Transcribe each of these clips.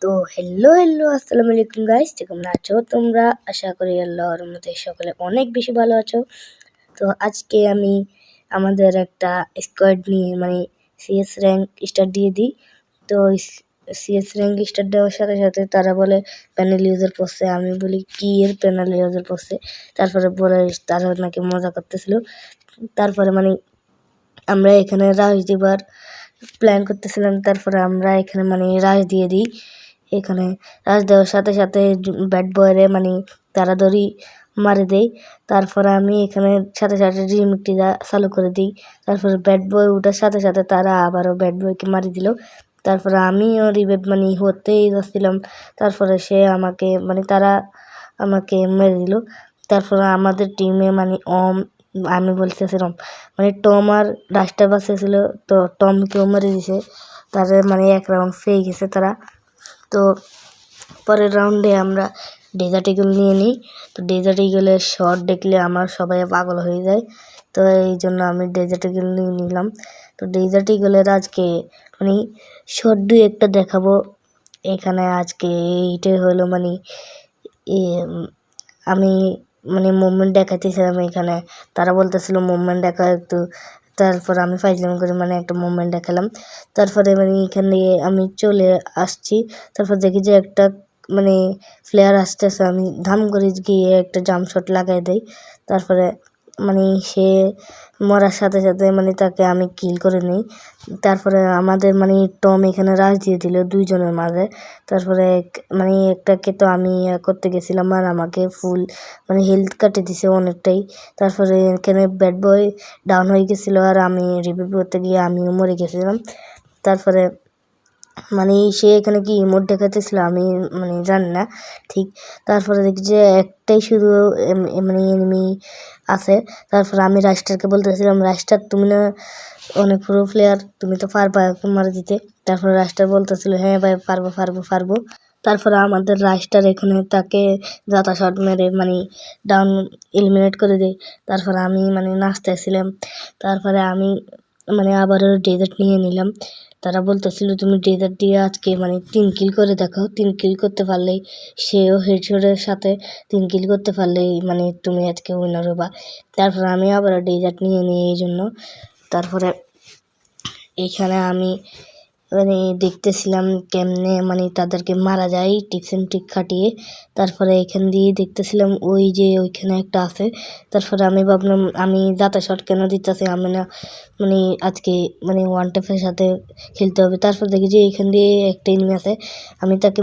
তো হ্যালো আসসালামু আলাইকুম গাইস, কেমন আছো তোমরা? আশা করি আল্লাহর রহমতে সকলে অনেক বেশি ভালো আছো। তো আজকে আমি আমাদের একটা স্কোয়াড নিয়ে সিএস র্যাঙ্ক স্টার্ট দিয়ে দিই। তো সিএস র্যাঙ্ক স্টার্ট দেওয়ার সাথে সাথে তারা বলে প্যানেল ইউজার পড়ছে। আমি বলি কি এর প্যানেল ইউজার পড়ছে? তারপরে বলে তারা নাকি মজা করতেছিল। তারপরে আমরা এখানে রাশ দিবার প্ল্যান করতেছিলাম। তারপরে আমরা এখানে রাশ দিয়ে দিই। এখানে রাশ দেওয়ার সাথে সাথে ব্যাট বয়েরে তাড়াতাড়ি মারে দেই। তারপরে আমি এখানে সাথে সাথে রিমিকটি চালু করে দিই। তারপরে ব্যাট বয় ওঠার সাথে সাথে তারা আবারও ব্যাট বয়কে মারি দিল। তারপরে আমিও রিভাইভ হতেই যাচ্ছিলাম। তারপরে সে আমাকে তারা আমাকে মেরে দিল। তারপরে আমাদের টিমে আমি বলতেছিলাম টম আর রাশটা বাঁচেছিল, তো টমকেও মেরে দিছে। তাদের এক রাউন্ড পেয়ে গেছে তারা। তো পরের রাউন্ডে আমরা ডেজার্ট ইগল নিয়ে নিই। তো ডেজার্ট ইগলের শট দেখলে আমার সবাই পাগল হয়ে যায়। তো এই জন্য আমি ডেজার্ট ইগল নিয়ে নিলাম। তো ডেজার্ট ইগলের আজকে শট দুই একটা দেখাবো। এখানে আজকে এইটাই হলো আমি মুভমেন্ট দেখাতেছিলাম। এখানে তারা বলতেছিল মুভমেন্ট দেখা একটু। তারপর আমি ফাইজলাম করে একটা মুভমেন্ট দেখালাম। তারপরে এখানে আমি চলে আসছি। তারপর দেখি যে একটা প্লেয়ার আসতেছে। আমি ধাম করে গিয়ে একটা জাম্প শট লাগাই দেই। তারপরে সে মরার সাথে সাথে তাকে আমি কিল করে নিই। তারপরে আমাদের টম এখানে রাশ দিয়ে দিল দুইজনের মাঝে। তারপরে একটাকে তো আমি করতে গেছিলাম আর আমাকে ফুল হেলথ কাটে দিছে অনেকটাই। তারপরে এখানে ব্যাট বয় ডাউন হয়ে গেছিলো আর আমি রিভিউ করতে গিয়ে আমিও মরে গেছিলাম। তারপরে সে এখানে কি ইমোট দেখাতেছিল আমি জানি না ঠিক। তারপরে দেখি যে একটাই শুধু এনিমি আছে। তারপরে আমি রাস্টারকে বলতেছিলাম, রাস্টার তুমি না অনেক পুরো প্লেয়ার, তুমি তো পারবা মারা দিতে। তারপরে রাস্টার বলতেছিল হ্যাঁ ভাই পারবো। তারপরে আমাদের রাস্টার এখানে তাকে যাতা শট মেরে ডাউন এলিমিনেট করে দেয়। তারপরে আমি নাচতেছিলাম। তারপরে আমি আবারও ডেজার্ট নিয়ে নিলাম। তারা বলতেছিল তুমি ডেজার্ট দিয়ে আজকে 3 কিল করে দেখাও। 3 কিল করতে পারলেই সেও হেডশটের সাথে 3 কিল করতে পারলেই তুমি আজকে উইনার হবা। তারপরে আমি আবার ডেজার্ট নিয়ে নিই এই জন্য। তারপরে এইখানে আমি দেখতেছিলাম কেমনে তাদেরকে মারা যায় টিপস এন্ড ট্রিক খাটিয়ে। তারপরে এখান দিয়ে দেখতেছিলাম ওই যে ওইখানে একটা আছে। তারপরে আমি ভাবলাম আমি যাতা শট কেন দিতেছি, আমি না আজকে ওয়ান টেপের সাথে খেলতে হবে। তারপর দেখি যে এখান দিয়ে একটা এনিমি আছে। আমি তাকে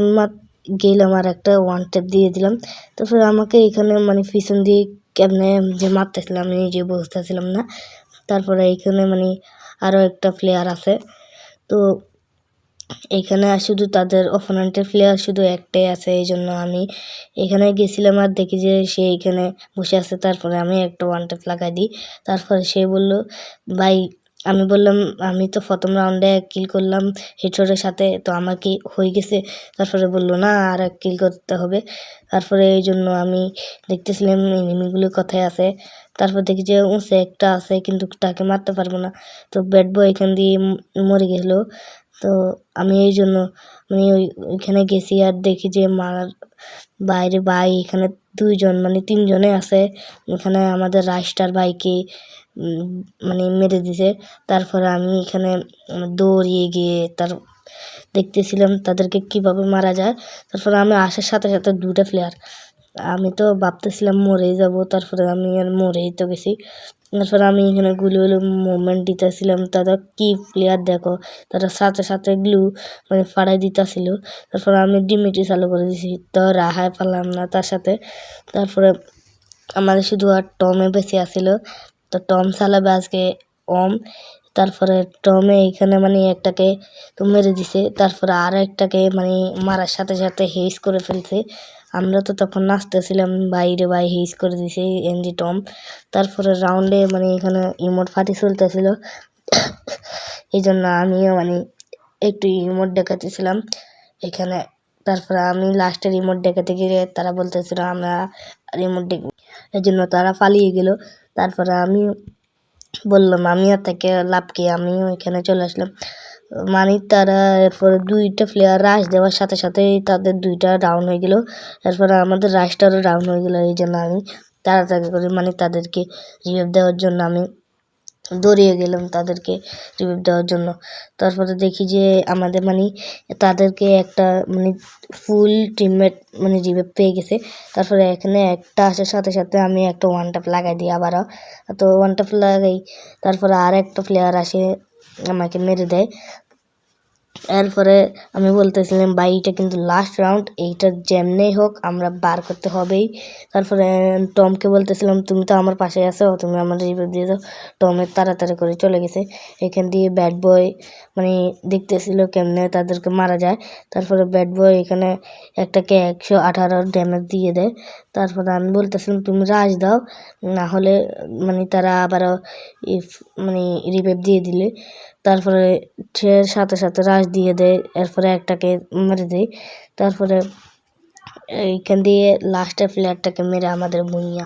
গেলাম আর একটা ওয়ান টেপ দিয়ে দিলাম। তারপরে আমাকে এখানে পিছন দিয়ে কেমনে যে মারতেছিলাম আমি নিজে বুঝতেছিলাম না। তারপরে এইখানে আরও একটা প্লেয়ার আছে। তো এখানে শুধু তাদের অপোনেন্টের প্লেয়ার শুধু একটাই আছে। এই জন্য আমি এখানে গেছিলাম আর দেখি যে সে এখানে বসে আছে। তারপরে আমি একটা ওয়ান টেপ লাগাই দিই। তারপরে সে বলল ভাই, আমি বললাম আমি তো প্রথম রাউন্ডে কিল করলাম হেডশটের সাথে, তো আমার কি হয়ে গেছে? তারপরে বলল না আর এক কিল করতে হবে। তারপরে এই জন্য আমি দেখতেছিলাম এনিমিগুলো কোথায় আছে। তারপর দেখি যে উঁচে একটা আছে কিন্তু তাকে মারতে পারবো না। তো ব্যাট বয় এখান দিয়ে মরে গেল। তো আমি এই জন্য ওইখানে গেছি আর দেখি যে মার বাইরে ভাই এখানে দুইজন 3জনে আছে। এখানে আমাদের রাস্টার ভাইকে মেরে দিছে। তারপরে আমি এখানে দৌড়িয়ে গিয়ে দেখতেছিলাম তাদেরকে কিভাবে মারা যায়। তারপরে আমি আসার সাথে সাথে দুটা প্লেয়ার, আমি তো ভাবতেছিলাম মরেই যাব। তারপরে আমি আর মরেই তো গেছি। তারপরে আমি এখানে গুলো মুভমেন্ট দিতেছিলাম। তারা কি প্লেয়ার দেখো, তারা সাথে সাথে গ্লু ফাড়াই দিতেছিল। তারপরে আমি ডিমিটি চালু করে দিয়েছি, তো রাহাই পারলাম না তার সাথে। তারপরে আমাদের শুধু আর টমে বেঁচে আসছিল। তো টম চালাবে আজকে ওম। তারপরে টমে এখানে একটাকে তো মেরে দিছে। তারপরে আর একটাকে মারার সাথে সাথে হেস করে ফেলছে। আমরা তো তখন নাচতেছিলাম বাইরে ভাই হেস করে দিছে এনজি টম। তারপরে রাউন্ডে এখানে ইমোট ফাটি চলতেছিল। এই জন্য আমিও একটু ইমোট দেখাতেছিলাম এখানে। তারপরে আমি লাস্টের রিমোট দেখাতে গিয়ে তারা বলতেছিল আমরা রিমোট দেখব, এই জন্য তারা পালিয়ে গেল। তারপরে আমি বললাম আমি আর তাকে লাভ কি, আমিও এখানে চলে আসলাম। মানে তারা এরপরে 2টা প্লেয়ার রাশ দেওয়ার সাথে সাথেই তাদের 2টা ডাউন হয়ে গেল। এরপরে আমাদের রাশটারও ডাউন হয়ে গেল। এই জন্য আমি তাড়াতাড়ি করে মানে তাদেরকে রিভাইভ দেওয়ার জন্য আমি দৌড়িয়ে গেলাম তাদেরকে রিভাইভ দেওয়ার জন্য। তারপরে দেখি যে আমাদের মানে তাদেরকে একটা মানে ফুল টিমমেট মানে রিভাইভ পেয়ে গেছে। তারপরে এখানে একটা আসার সাথে সাথে আমি একটা ওয়ান ট্যাপ লাগাই দিই আবারও। তো ওয়ান ট্যাপ লাগাই, তারপরে আর একটা প্লেয়ার আসে আমাকে মেরে দেয়। এরপরে আমি বলতেছিলাম ভাই এটা কিন্তু লাস্ট রাউন্ড, এইটা যেমনেই হোক আমরা বার করতে হবেই। তারপরে টমকে বলতেছিলাম তুমি তো আমার পাশে আছো, তুমি আমার রিভাইভ দিয়ে দাও। টমের তাড়াতাড়ি করে চলে গেছে। এখান দিয়ে ব্যাড বয় মানে দেখতেছিল কেমনে তাদেরকে মারা যায়। তারপরে ব্যাড বয় এখানে একটাকে 118 ড্যামেজ দিয়ে দেয়। তারপরে আমি বলতেছিলাম তুমি রাশ দাও, না হলে মানে তারা আবারও মানে রিভাইভ দিয়ে দিলে। তারপরে সে সাথে সাথে রাশ দিয়ে দেয়। এরপরে একটাকে মেরে দেয়। তারপরে এইখান দিয়ে লাস্টের প্লেয়ারটাকে মেরে আমাদের ভুঁইয়া।